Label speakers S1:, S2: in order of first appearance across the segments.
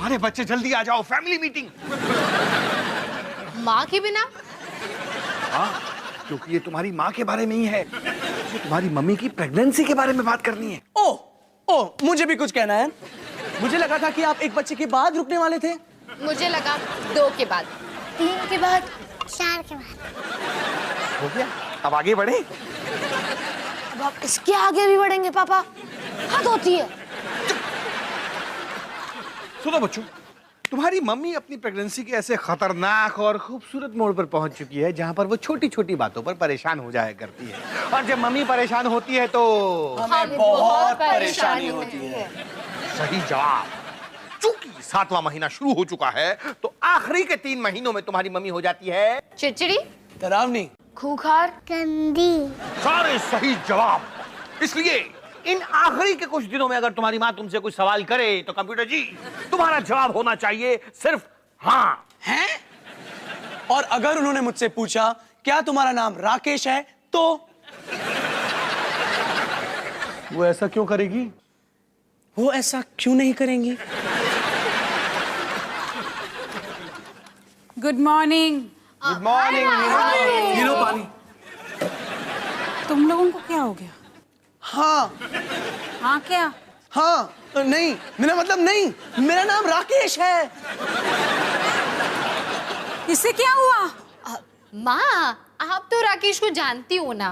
S1: अरे बच्चे जल्दी आ जाओ, फैमिली मीटिंग।
S2: माँ के बिना?
S1: हाँ, क्योंकि ये तुम्हारी माँ के बारे में ही है। ये तुम्हारी मम्मी की प्रेगनेंसी के बारे में बात करनी है।
S3: ओह, मुझे भी कुछ कहना है। मुझे लगा था कि आप एक बच्चे के बाद रुकने वाले थे।
S2: मुझे लगा 2 के बाद, 3 के बाद,
S4: 4 के बाद।
S1: हो गया, अब आगे बढ़े।
S2: अब आप इसके आगे भी बढ़ेंगे पापा? हद होती है।
S1: सुनो बच्चों, तुम्हारी मम्मी अपनी प्रेगनेंसी के ऐसे खतरनाक और खूबसूरत मोड़ पर पहुंच चुकी है जहां पर वो छोटी छोटी बातों पर परेशान हो जाया करती है। और जब मम्मी परेशान होती है तो
S3: हमें बहुत परेशानी होती है।
S1: सही जवाब। चूंकि 7वां महीना शुरू हो चुका है तो आखिरी के 3 महीनों में तुम्हारी मम्मी हो जाती है
S2: चिड़चिड़ी,
S3: डरावनी,
S2: खूंखार,
S4: गंदी।
S1: सारे सही जवाब। इसलिए इन आखिरी के कुछ दिनों में अगर तुम्हारी माँ तुमसे कुछ सवाल करे तो कंप्यूटर जी तुम्हारा जवाब होना चाहिए सिर्फ हाँ।
S3: हैं? और अगर उन्होंने मुझसे पूछा क्या तुम्हारा नाम राकेश है तो
S1: वो ऐसा क्यों करेगी?
S3: वो ऐसा क्यों नहीं करेंगी?
S5: Good morning.
S1: Good morning.
S3: ये लो पानी।
S5: तुम लोगों को क्या हो गया?
S3: हाँ
S5: हाँ क्या?
S3: हाँ नहीं, मेरा मतलब नहीं, मेरा नाम राकेश है।
S5: इससे क्या हुआ?
S2: माँ आप तो राकेश को जानती हो ना।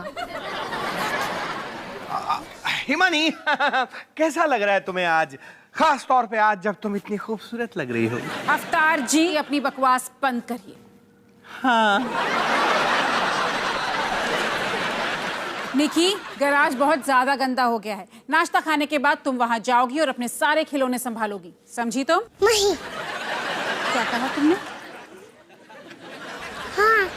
S1: हिमानी कैसा लग रहा है तुम्हें आज, खास तौर पे आज जब तुम इतनी खूबसूरत लग रही हो?
S5: अवतार जी अपनी बकवास बंद करिए।
S1: हाँ।
S5: निकी, गैराज बहुत ज्यादा गंदा हो गया है। नाश्ता खाने के बाद तुम वहां जाओगी और अपने सारे खिलौने संभालोगी, समझी तुम?
S4: नहीं।
S5: क्या कहा तुमने?
S4: हाँ।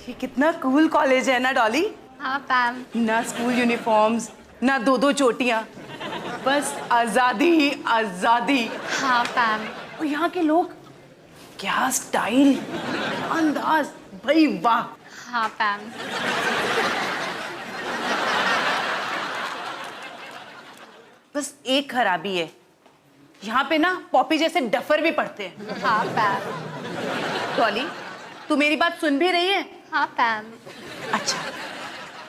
S6: ये कितना कूल कॉलेज है ना डॉली।
S2: हाँ पैम।
S6: ना स्कूल यूनिफॉर्म्स, ना 2-2 चोटियां, बस आजादी ही आजादी।
S2: हाँ पैम।
S6: और यहाँ के लोग, क्या स्टाइल, अंदाज, भाई वाह।
S2: हाँ पैम।
S6: बस एक खराबी है, यहाँ पे ना पॉपी जैसे डफर भी पढ़ते हैं।
S2: हाँ पैम।
S6: डॉली तू मेरी बात सुन भी रही है?
S2: हाँ पैम।
S6: अच्छा,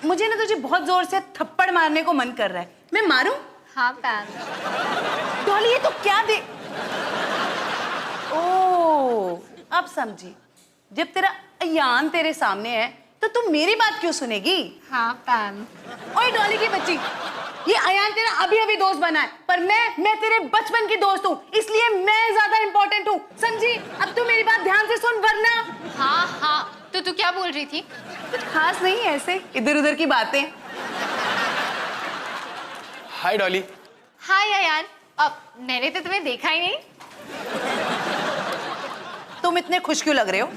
S6: मुझे ना तुझे बहुत जोर से थप्पड़ मारने को मन कर रहा है, मैं मारूं?
S2: हाँ पैम।
S6: डॉली ये तो क्या दे। ओ अब समझी, जब तेरा अयान तेरे सामने है तो तुम मेरी बात क्यों सुनेगी?
S2: हाँ पैम।
S6: ओए डॉली की बच्ची, ये अयान तेरा अभी अभी दोस्त बना है, पर मैं तेरे बचपन की दोस्त हूँ, इसलिए मैं ज्यादा इंपॉर्टेंट हूँ, समझी? अब तू मेरी बात ध्यान से सुन वरना।
S2: हाँ हाँ, तो तू क्या बोल रही थी?
S6: कुछ खास नहीं, ऐसे इधर उधर की बातें।
S3: हाय डॉली।
S2: हाय अयान। अब मैंने तो तुम्हें देखा ही नहीं।
S6: तुम इतने खुश क्यों लग रहे हो?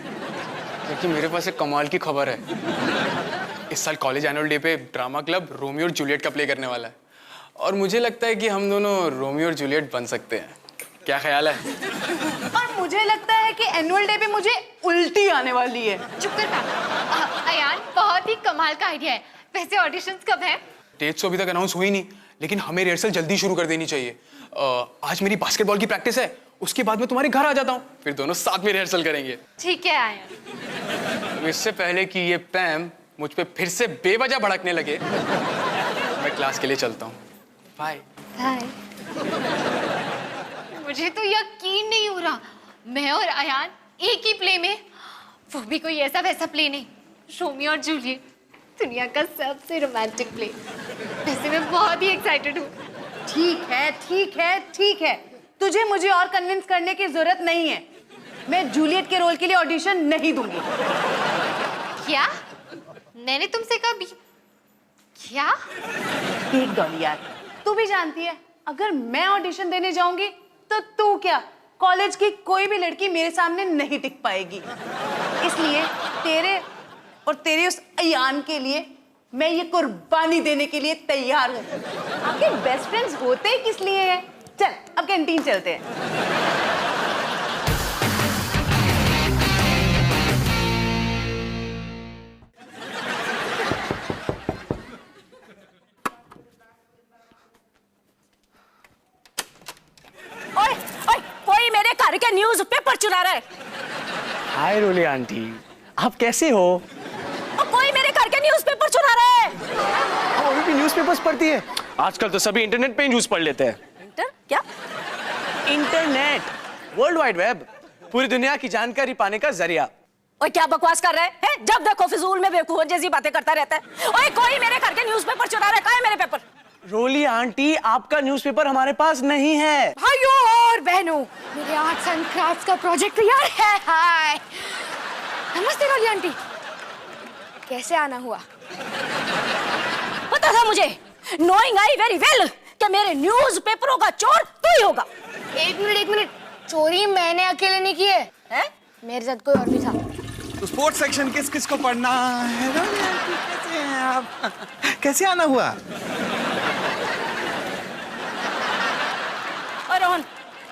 S7: क्योंकि मेरे पास एक कमाल की खबर है। इस साल कॉलेज एनुअल डे पे ड्रामा क्लब रोमियो और जूलियट का प्ले करने वाला है और मुझे लगता है कि हम दोनों रोमियो और जूलियट बन सकते हैं। क्या ख्याल है?
S6: और मुझे लगता है कि एनुअल डे पे मुझे उल्टी आने वाली है।
S2: चुप कर पैम। अयान बहुत ही कमाल का आइडिया है। वैसे ऑडिशंस कब है?
S7: डेट्स तो अभी तक अनाउंस हुई नहीं, लेकिन हमें रिहर्सल जल्दी शुरू कर देनी चाहिए। आज मेरी बास्केटबॉल की प्रैक्टिस है, उसके बाद मैं तुम्हारे घर आ जाता हूँ, फिर दोनों साथ में रिहर्सल करेंगे।
S2: ठीक है आयन।
S7: तो इससे पहले कि ये पैम मुझ पे फिर से बेवजह भड़कने लगे, मैं क्लास के लिए चलता हूँ। बाय।
S2: हाय। मुझे तो यकीन नहीं हो रहा, मैं और अयान एक ही प्ले में, वो भी कोई ऐसा वैसा प्ले नहीं, रोमियो और जूलियट, दुनिया का सबसे रोमांटिक प्ले। वैसे मैं बहुत ही एक्साइटेड हूँ।
S6: ठीक है ठीक है ठीक है, तुझे मुझे और कन्विंस करने की जरूरत नहीं है। मैं जूलियट के रोल के लिए ऑडिशन नहीं दूंगी।
S2: क्या? मैंने तुमसे कभी क्या?
S6: ठीक डॉली यार, तू भी जानती है अगर मैं ऑडिशन देने जाऊंगी तो तू क्या, कॉलेज की कोई भी लड़की मेरे सामने नहीं टिक पाएगी। इसलिए तेरे और तेरे उस अयान के लिए मैं ये कुर्बानी देने के लिए तैयार हूँ। आखिर बेस्ट फ्रेंड्स होते ही किस लिए हैं? चल अब कैंटीन चलते हैं।
S8: के न्यूज पेपर चुरा रहा है।
S3: हाय रोली आंटी, आप कैसे हो?
S8: और कोई मेरे घर के न्यूज पेपर चुरा रहा है।
S3: आप अभी भी न्यूज़पेपर्स पढ़ती है? आजकल तो सभी इंटरनेट पे ही न्यूज़ पढ़ लेते हैं।
S8: इंटर क्या?
S3: इंटरनेट, वर्ल्ड वाइड वेब, पूरी दुनिया की जानकारी पाने का जरिया।
S8: ओए क्या बकवास कर रहे हैं? जब देखो फिजूल में बेवकूफ जैसी बातें करता रहता है। ओए कोई मेरे घर के न्यूज पेपर चुरा रहा है। कहाँ है मेरे पेपर?
S3: रोली आंटी, आपका न्यूज़पेपर हमारे पास नहीं है।
S2: भाइयों और बहनों, मेरे आर्ट्स एंड क्राफ्ट्स का प्रोजेक्ट तैयार है। हाय नमस्ते रोली आंटी, कैसे आना हुआ?
S8: पता था मुझे, नोइंग आई वेरी वेल कि मेरे न्यूज पेपरों का चोर तू ही होगा।
S2: एक मिनट, चोरी मैंने अकेले नहीं की है, मेरे साथ कोई और भी था।
S1: तो स्पोर्ट्स सेक्शन किस किस को पढ़ना है? कैसे हैं आप? कैसे आना हुआ?
S8: और रोहन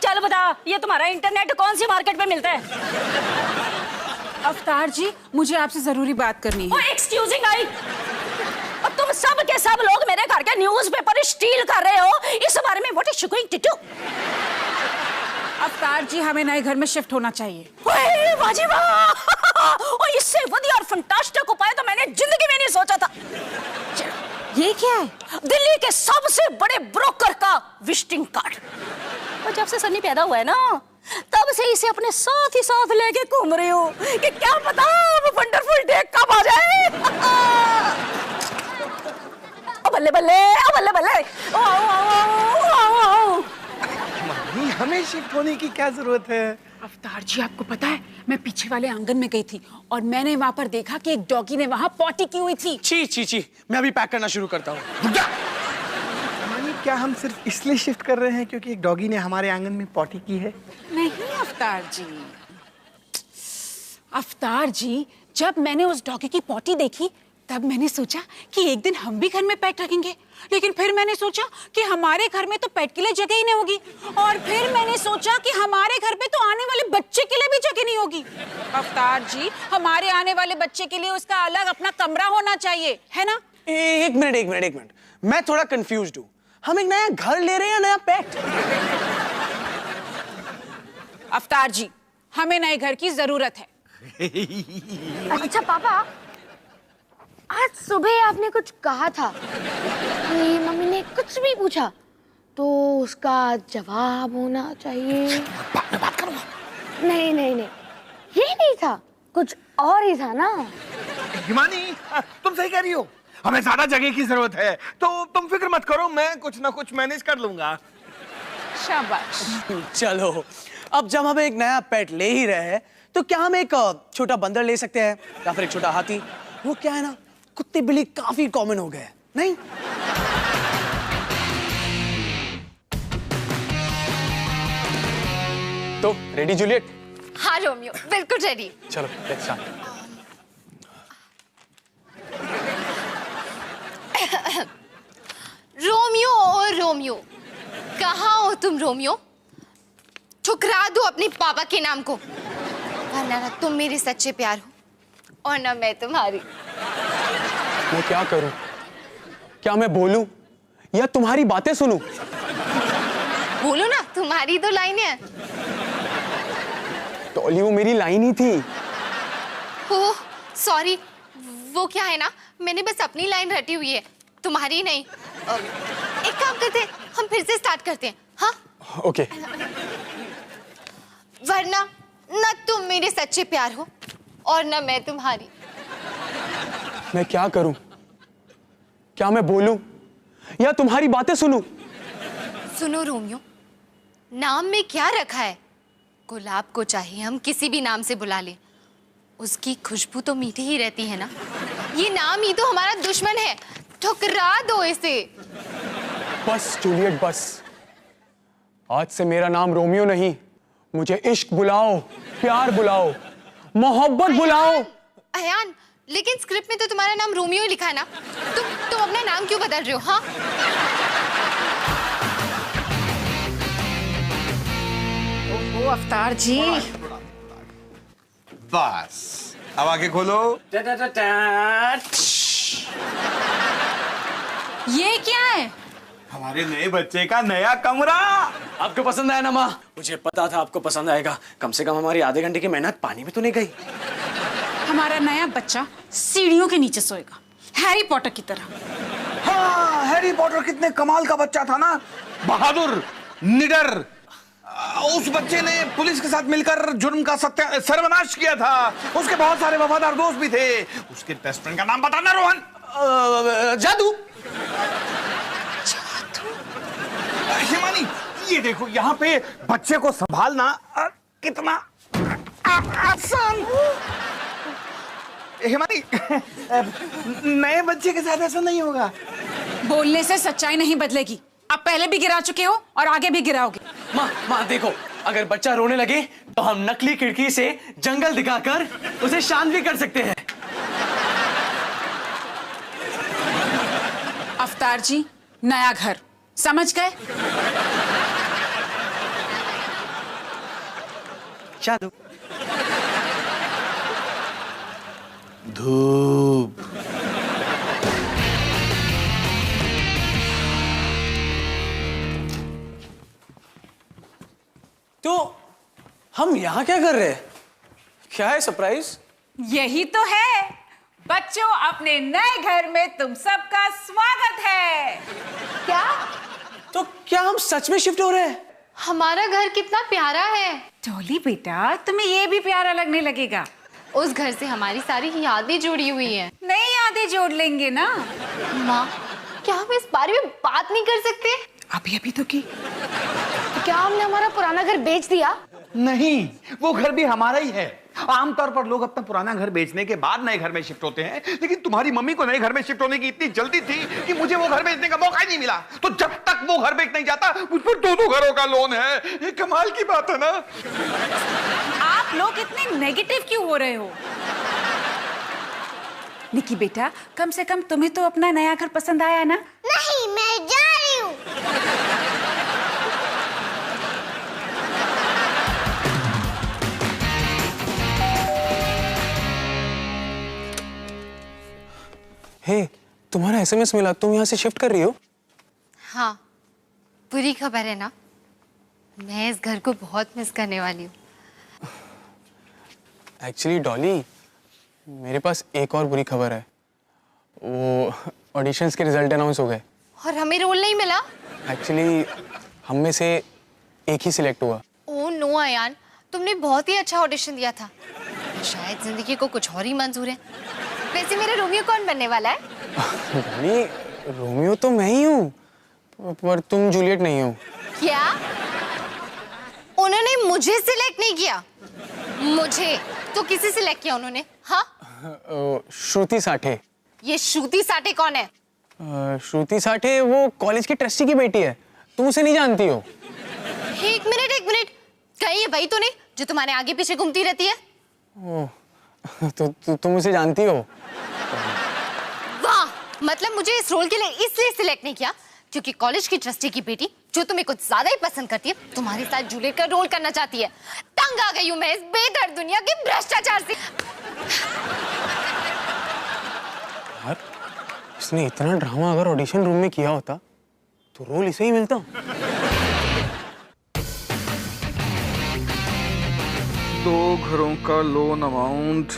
S8: चल बता, ये तुम्हारा इंटरनेट कौन सी मार्केट में मिलता है?
S5: अवतार जी, मुझे आपसे जरूरी बात करनी है।
S8: एक्सक्यूजिंग आई, और तुम सब के सब लोग मेरे घर के न्यूज़पेपर स्टील कर रहे हो, इस बारे में what is you going to do?
S5: Avtar ji, हमें नए घर में शिफ्ट होना चाहिए।
S8: ओए वाजी वाह! और इससे बढ़िया और फंटास्टिक उपाय तो मैंने जिंदगी में नहीं सोचा था।
S5: ये क्या है?
S8: दिल्ली के सबसे बड़े ब्रोकर का विजिटिंग कार्ड। और जब से सन्नी पैदा हुआ है ना, तब से इसे अपने साथ ही साथ लेके घूम रही हो कि क्या पता वो वंडरफुल डे कब आ जाए। बल्ले बल्ले, बल्ले बल्ले।
S1: मम्मी, हमें शिफ्ट होने की क्या जरूरत है?
S5: अवतार जी, आपको पता है, मैं पीछे वाले आंगन में गई थी और मैंने वहां पर देखा कि एक डॉगी ने वहां पॉटी की हुई थी।
S3: छी छी छी, मैं अभी पैक करना शुरू करता हूँ।
S1: मम्मी, क्या हम सिर्फ इसलिए शिफ्ट कर रहे हैं क्योंकि एक डॉगी ने हमारे आंगन में पॉटी की है?
S5: नहीं अवतार जी, अवतार जी, जब मैंने उस डॉगी की पॉटी देखी तब मैंने सोचा कि एक दिन हम भी घर में पेट रखेंगे, लेकिन फिर मैंने सोचा कि हमारे घर में तो पेट के लिए जगह ही नहीं होगी, और फिर मैंने सोचा कि हमारे घर पे तो आने वाले बच्चे के लिए भी जगह नहीं होगी। अवतार जी, हमारे आने वाले बच्चे के लिए उसका अलग अपना कमरा होना चाहिए, है ना?
S3: एक मिनट, मैं थोड़ा कंफ्यूज्ड हूँ। हम एक नया घर ले रहे हैं या नया पेट?
S5: अवतार जी, हमें नए घर की जरूरत है।
S2: अच्छा पापा, आज सुबह आपने कुछ कहा था कि मम्मी ने कुछ भी पूछा तो उसका जवाब होना चाहिए। बात करो। नहीं, ये नहीं था, कुछ और ही था ना।
S1: हिमानी, तुम सही कह रही हो, हमें ज्यादा जगह की जरूरत है, तो तुम फिक्र मत करो, मैं कुछ ना कुछ मैनेज कर लूंगा।
S5: शाबाश।
S3: चलो, अब जब हम एक नया पेट ले ही रहे हैं, तो क्या हम एक छोटा बंदर ले सकते हैं या फिर एक छोटा हाथी? वो क्या है ना, कुत्ते बिल्ली काफी कॉमन हो गए, नहीं? तो रेडी जूलियट?
S2: हाँ रोमियो, बिल्कुल रेडी।
S3: चलो लेट्स स्टार्ट।
S2: रोमियो और रोमियो, कहाँ हो तुम रोमियो? ठुकरा दो अपने पापा के नाम को, वरना ना तुम मेरे सच्चे प्यार हो और ना मैं तुम्हारी।
S3: मैं क्या करूं? क्या मैं बोलूं या तुम्हारी बातें सुनूं?
S2: बोलो ना, तुम्हारी तो लाइन है।
S3: टॉली, वो मेरी लाइन ही थी।
S2: ओह सॉरी, वो क्या है ना, मैंने बस अपनी लाइन रटी हुई है, तुम्हारी नहीं। एक काम करते हैं, हम फिर से स्टार्ट करते हैं, हाँ?
S3: ओके।
S2: वरना ना तुम मेरे सच्चे प्यार हो और ना मैं तुम्हारी।
S3: मैं क्या करूं? क्या मैं बोलूं या तुम्हारी बातें सुनूं?
S2: सुनो रोमियो, नाम में क्या रखा है? गुलाब को चाहिए हम किसी भी नाम से बुला लें, उसकी खुशबू तो मीठी ही रहती है ना। ये नाम ही तो हमारा दुश्मन है, ठुकरा दो इसे।
S3: बस जूलियट बस, आज से मेरा नाम रोमियो नहीं, मुझे इश्क बुलाओ, प्यार बुलाओ, मोहब्बत बुलाओ।
S2: अयान, लेकिन स्क्रिप्ट में तो तुम्हारा नाम रोमियो लिखा है ना, तुम अपना नाम क्यों बदल रहे हो? हाँ,
S5: ओह अवतार जी,
S1: बस अब आगे खोलो।
S5: ये क्या है?
S1: हमारे नए बच्चे का नया कमरा।
S3: आपको पसंद आया ना माँ? मुझे पता था आपको पसंद आएगा। कम से कम हमारी आधे घंटे की मेहनत पानी में तो नहीं गई।
S5: हमारा नया बच्चा सीढ़ियों के नीचे सोएगा, हैरी पॉटर की तरह।
S1: हाँ, हैरी पॉटर कितने कमाल का बच्चा था ना, बहादुर, निडर। उस बच्चे ने पुलिस के साथ मिलकर जुर्म का सर्वनाश किया था। उसके बहुत सारे वफादार दोस्त भी थे। उसके बेस्ट फ्रेंड का नाम बताना रोहन।
S3: जादू।
S1: हिमानी, ये देखो यहाँ पे बच्चे को संभालना कितना आसान। हिमानी, नए बच्चे के साथ ऐसा नहीं होगा।
S5: बोलने से सच्चाई नहीं बदलेगी। आप पहले भी गिरा चुके हो और आगे भी गिराओगे।
S3: माँ देखो, अगर बच्चा रोने लगे तो हम नकली खिड़की से जंगल दिखाकर उसे शांत भी कर सकते हैं।
S5: अवतार जी, नया घर, समझ गए?
S3: जादू।
S1: धूप।
S3: तो हम यहाँ क्या कर रहे हैं? क्या है सरप्राइज?
S5: यही तो है बच्चों, अपने नए घर में तुम सबका स्वागत है।
S6: क्या?
S3: तो क्या हम सच में शिफ्ट हो रहे हैं?
S2: हमारा घर कितना प्यारा है।
S5: डॉली बेटा, तुम्हें ये भी प्यारा लगने लगेगा।
S2: उस घर से हमारी सारी यादें जुड़ी हुई हैं।
S5: नई यादें जोड़ लेंगे ना।
S2: माँ, क्या हम इस बारे में बात नहीं कर सकते?
S5: अभी अभी तो की।
S6: क्या हमने हमारा पुराना घर बेच दिया?
S1: नहीं, वो घर भी हमारा ही है। आमतौर पर लोग अपना पुराना घर बेचने के बाद नए घर में शिफ्ट होते हैं, लेकिन तुम्हारी मम्मी को नए घर में शिफ्ट होने की इतनी जल्दी थी कि मुझे वो घर बेचने का मौका ही नहीं मिला। तो जब तक वो घर बेच नहीं जाता, मुझ पर दो घरों का लोन है। ये कमाल की बात है ना।
S5: आप लोग इतने नेगेटिव क्यों हो रहे हो? निकी बेटा, कम से कम तुम्हें तो अपना नया घर पसंद आया ना?
S4: नहीं, मैं जा रही हूँ।
S7: हे, तुम्हारा एसएमएस मिला, तुम यहाँ से शिफ्ट कर रही हो?
S2: हाँ, बुरी खबर है ना, मैं इस घर को बहुत मिस करने वाली हूँ।
S7: एक्चुअली डॉली, मेरे पास एक और बुरी खबर है। वो ऑडिशंस के रिजल्ट अनाउंस हो गए।
S2: और हमें रोल नहीं मिला?
S7: एक्चुअली हम में से एक ही सिलेक्ट हुआ।
S2: ओह नो अयान, तुमने बहुत ही अच्छा ऑडिशन दिया था। शायद जिंदगी को कुछ और ही मंजूर है। वैसे मेरा रोमियो कौन बनने वाला है?
S7: डॉली, रोमियो तो मैं ही हूँ, पर तुम जूलियट नहीं हो।
S2: क्या? उन्होंने मुझे सिलेक्ट नहीं किया? मुझे तो किसी सिलेक्ट किया उन्होंने? हाँ,
S7: श्रुति साठे।
S2: ये श्रुति साठे कौन है?
S7: श्रुति साठे वो कॉलेज की ट्रस्टी की बेटी है, तुम उसे नहीं जानती हो?
S2: एक मिनट, कहीं ये वही तो नहीं जो तुम्हारे आगे पीछे घूमती रहती है?
S7: तो तुम उसे जानती हो?
S2: वाह, मतलब मुझे इस रोल के लिए इसलिए सिलेक्ट नहीं किया क्योंकि कॉलेज की ट्रस्टी की बेटी जो तुम्हें कुछ ज्यादा ही पसंद करती है, तुम्हारे साथ जूलियट का रोल करना चाहती है। तंग आ गई हूँ मैं इस बेदर्द दुनिया के भ्रष्टाचार से।
S7: यार, इसने इतना ड्रामा अगर ऑडिशन रूम में किया होता तो रोल इसे ही मिलता।
S1: 2 घरों का लोन अमाउंट।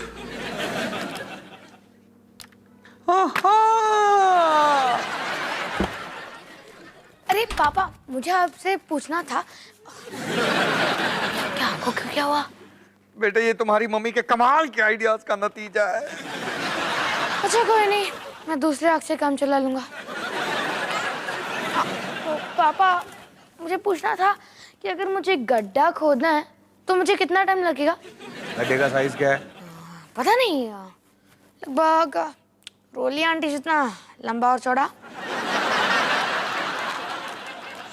S4: अरे पापा, मुझे आपसे पूछना था, क्या आपको क्या हुआ?
S1: बेटे, ये तुम्हारी मम्मी के कमाल के आइडियाज का नतीजा है।
S4: अच्छा कोई नहीं, मैं दूसरे आग से काम चला लूंगा। तो पापा, मुझे पूछना था कि अगर मुझे गड्ढा खोदना है तो मुझे कितना टाइम लगेगा?
S1: गड्ढे का साइज क्या है?
S4: पता नहीं, लगभग रोली आंटी जितना लंबा और चौड़ा।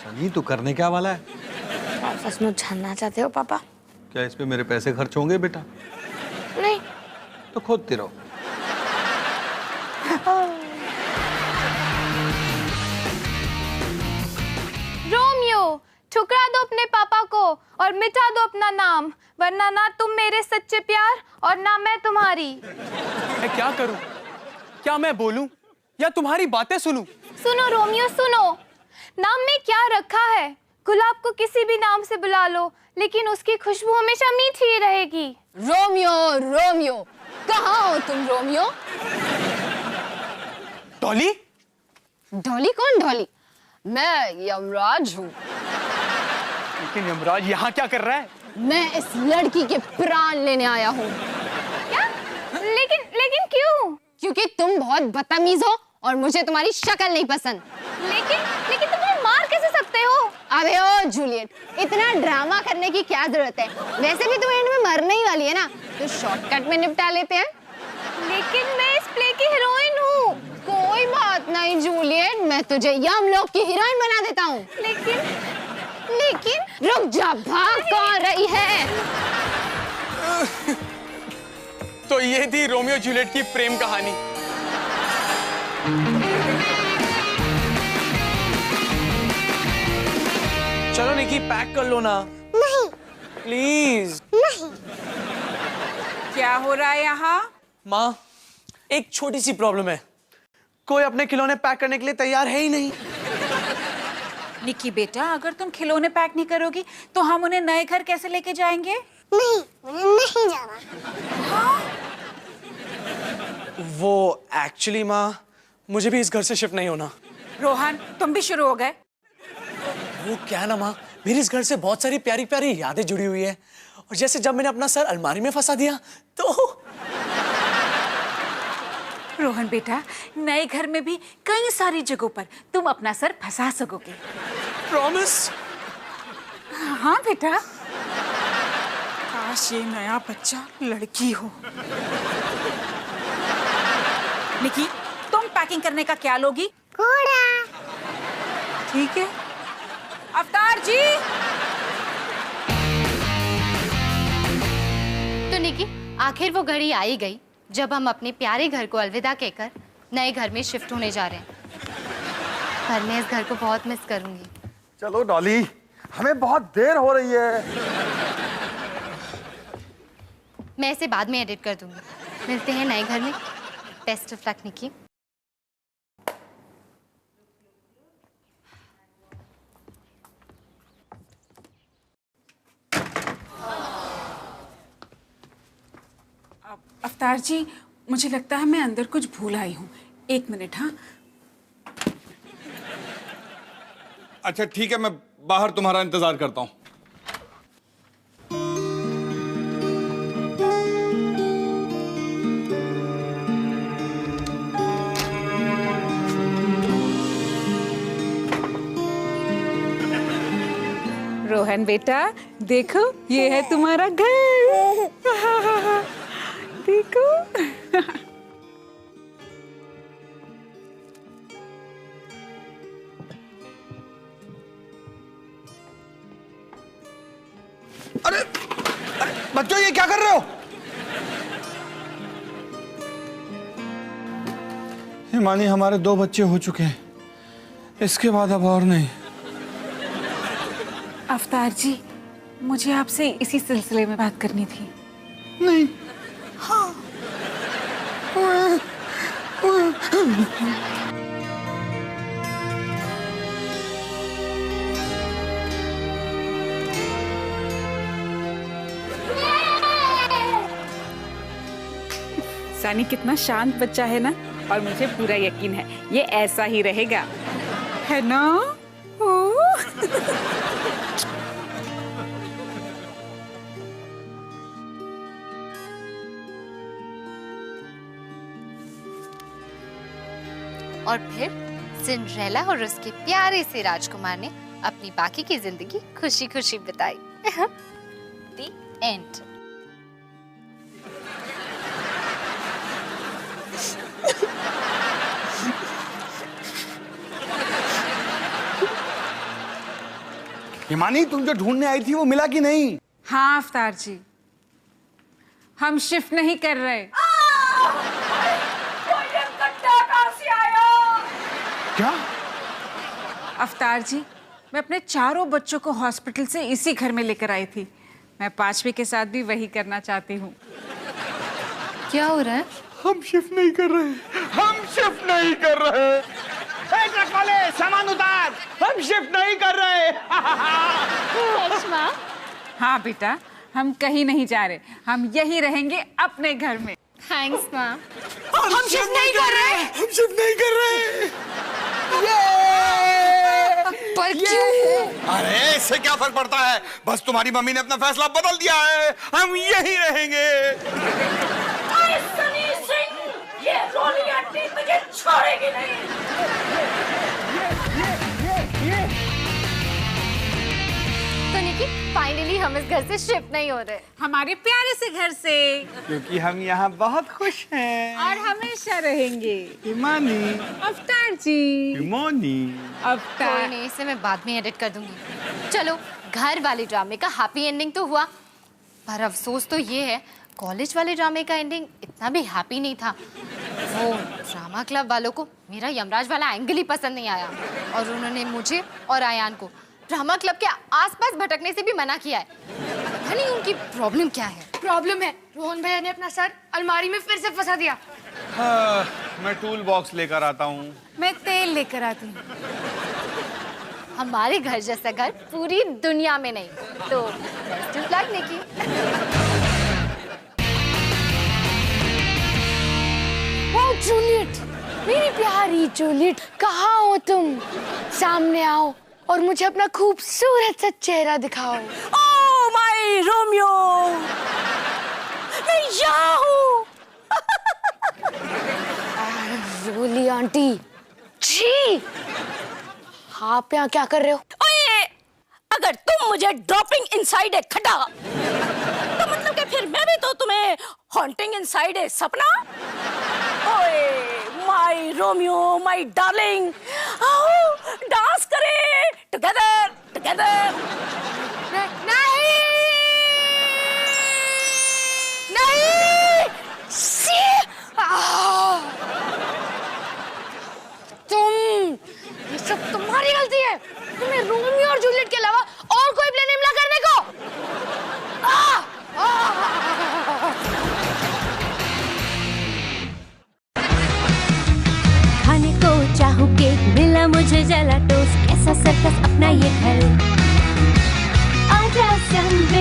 S1: सनी, तू करने क्या वाला है?
S4: आप सचमुच जानना चाहते हो पापा?
S1: क्या इस पे मेरे पैसे खर्च होंगे बेटा?
S4: नहीं।
S1: तो खोदते रहो।
S2: रोमियो, ठुकरा दो अपने पापा को और मिटा दो अपना नाम, वरना ना तुम मेरे सच्चे प्यार और ना मैं तुम्हारी।
S7: मैं क्या करूं? क्या मैं बोलूं या तुम्हारी बातें सुनूं?
S2: सुनो रोमियो, सुनो।
S4: नाम में क्या रखा है? गुलाब को किसी भी नाम से बुला लो, लेकिन उसकी खुशबू हमेशा मीठी ही रहेगी।
S2: रोमियो, रोमियो, कहाँ हो तुम रोमियो?
S3: डॉली?
S2: डॉली? कौन डॉली? मैं यमराज हूँ।
S3: लेकिन यमराज यहाँ क्या कर रहा है?
S2: मैं इस लड़की के प्राण लेने आया हूँ।
S4: क्या? लेकिन क्यों?
S2: क्योंकि तुम बहुत बदतमीज हो और मुझे तुम्हारी शक्ल नहीं पसंद।
S4: लेकिन तुम मुझे मार कैसे सकते हो?
S2: अबे ओ जूलियट, इतना ड्रामा करने की क्या जरूरत है? वैसे भी तुम एंड में मरने ही वाली है ना, तो शॉर्टकट में निपटा लेते हैं।
S4: लेकिन मैं इस प्ले की हीरोइन हूँ।
S2: कोई बात नहीं जूलियट, मैं तुझे यमलोक की हीरोइन बना देता हूँ। लेकिन रुक जा, भाग कहाँ रही है?
S7: तो ये थी रोमियो जूलियट की प्रेम कहानी।
S3: चलो निकी, पैक कर लो ना। नहीं प्लीज।
S5: क्या हो रहा है यहाँ?
S3: माँ, एक छोटी सी प्रॉब्लम है। कोई अपने खिलौने पैक करने के लिए तैयार है ही नहीं।
S5: निकी बेटा, अगर तुम खिलौने पैक नहीं करोगी तो हम उन्हें नए घर कैसे लेके जाएंगे?
S4: नहीं जाना।
S3: वो एक्चुअली माँ, मुझे भी इस घर से शिफ्ट नहीं होना।
S5: रोहन, तुम भी शुरू हो गए।
S3: वो क्या है ना माँ, मेरी इस घर से बहुत सारी प्यारी प्यारी यादें जुड़ी हुई है। और जैसे जब मैंने अपना सर अलमारी में फंसा दिया तो
S5: रोहन बेटा, नए घर में भी कई सारी जगहों पर तुम अपना सर फंसा सकोगे।
S3: प्रॉमिस?
S5: हाँ बेटा। काश ये नया बच्चा लड़की हो। निकी, तुम पैकिंग करने का क्या लोगी?
S4: घोड़ा।
S5: ठीक है। अवतार जी।
S2: तो निकी, आखिर वो घड़ी आई गई जब हम अपने प्यारे घर को अलविदा कहकर नए घर में शिफ्ट होने जा रहे हैं। पर मैं इस घर को बहुत मिस करूंगी।
S1: चलो डॉली, हमें बहुत देर हो रही है।
S2: मैं इसे बाद में एडिट कर दूंगी। मिलते हैं नए घर में। बेस्ट ऑफ लक निकी।
S5: अवतार जी, मुझे लगता है मैं अंदर कुछ भूल आई हूँ। 1 मिनट। हाँ,
S1: अच्छा ठीक है, मैं बाहर तुम्हारा इंतजार करता हूँ।
S5: रोहन बेटा, देखो ये है तुम्हारा घर। देखो।
S1: अरे बच्चों, ये क्या कर रहे हो? हिमानी, हमारे 2 बच्चे हो चुके हैं, इसके बाद अब और नहीं।
S5: अवतार जी, मुझे आपसे इसी सिलसिले में बात करनी थी।
S1: नहीं।
S5: हाँ। सनी कितना शांत बच्चा है ना, और मुझे पूरा यकीन है ये ऐसा ही रहेगा, है ना?
S2: और फिर सिंड्रेला और उसके प्यारे से राजकुमार ने अपनी बाकी की जिंदगी खुशी खुशी बिताई। The end.
S1: हिमानी, तुम जो ढूंढने आई थी वो मिला कि नहीं?
S5: हाँ अवतार जी, हम शिफ्ट नहीं कर रहे।
S1: क्या?
S5: अवतार जी, मैं अपने 4 बच्चों को हॉस्पिटल से इसी घर में लेकर आई थी। मैं 5वीं के साथ भी वही करना चाहती हूँ।
S2: क्या हो रहा है?
S1: हम शिफ्ट नहीं कर रहे। हम शिफ्ट नहीं कर रहे। ट्रक वाले सामान उतार, हम शिफ्ट नहीं कर रहे।
S2: सच माँ?
S5: हाँ बेटा, हम कहीं नहीं जा रहे, हम यहीं रहेंगे अपने घर में।
S2: थैंक्स माँ।
S3: हम शिफ्ट नहीं कर रहे,
S1: हम शिफ्ट नहीं कर रहे।
S2: पर क्यों?
S1: अरे इससे क्या फर्क पड़ता है, बस तुम्हारी मम्मी ने अपना फैसला बदल दिया है, हम यहीं रहेंगे।
S8: सनी सिंह, ये रोली आंटी मुझे छोड़ेगी नहीं।
S2: तो निकी, फाइनली हम इस घर से शिफ्ट नहीं हो रहे।
S5: हमारे प्यारे से घर से,
S1: क्योंकि हम यहाँ बहुत खुश हैं।
S5: और हमेशा रहेंगे।
S1: हिमानी,
S5: अवतार जी,
S1: हिमानी।
S2: कोई
S5: अवतार।
S2: नहीं, इसे मैं बाद में एडिट कर दूंगी। चलो, घर वाले ड्रामे का हैप्पी एंडिंग तो हुआ, पर अफसोस तो ये है कॉलेज वाले ड्रामे का एंडिंग इतना भी हैप्पी नहीं था। वो ड्रामा क्लब वालों को मेरा यमराज वाला एंगल ही पसंद नहीं आया, और उन्होंने मुझे और आयान को ड्रामा क्लब के आसपास भटकने से भी मना किया है। पता नहीं उनकी प्रॉब्लम क्या है।
S4: प्रॉब्लम है, रोहन भैया ने अपना सर अलमारी में फिर से फंसा दिया।
S1: हाँ, मैं टूल बॉक्स लेकर आता हूँ।
S5: मैं तेल लेकर आती हूँ।
S2: हमारे घर जैसा घर पूरी दुनिया में नहीं। तो बेस्ट ऑफ लक निकी।
S4: वाह जूलियट, मेरी प्यारी जूलियट, कहाँ हो तुम? सामने आओ और मुझे अपना खूबसूरत सा चेहरा दिखाओ।
S8: ओ माय रोमियो, मैं यहाँ हूँ।
S4: रोली आंटी, छी! आप यहाँ क्या कर रहे हो?
S8: ओए, अगर तुम मुझे ड्रॉपिंग इनसाइड ए खड्डा, तो मतलब कि फिर मैं भी तो तुम्हें हॉन्टिंग इनसाइड ए सपना। ओए माय रोमियो, माय डार्लिंग, आओ डांस करें टुगेदर टुगेदर।
S4: नहीं! नहीं! सी! तुम, ये सब तुम्हारी गलती है। तुम्हें रोमियो और जूलियट के अलावा और कोई प्लान मिला करने को।
S9: खाने को चाहूँ केक, मिला मुझे जला टोस्ट, कैसा सर्कस अपना ये घर। आजा संग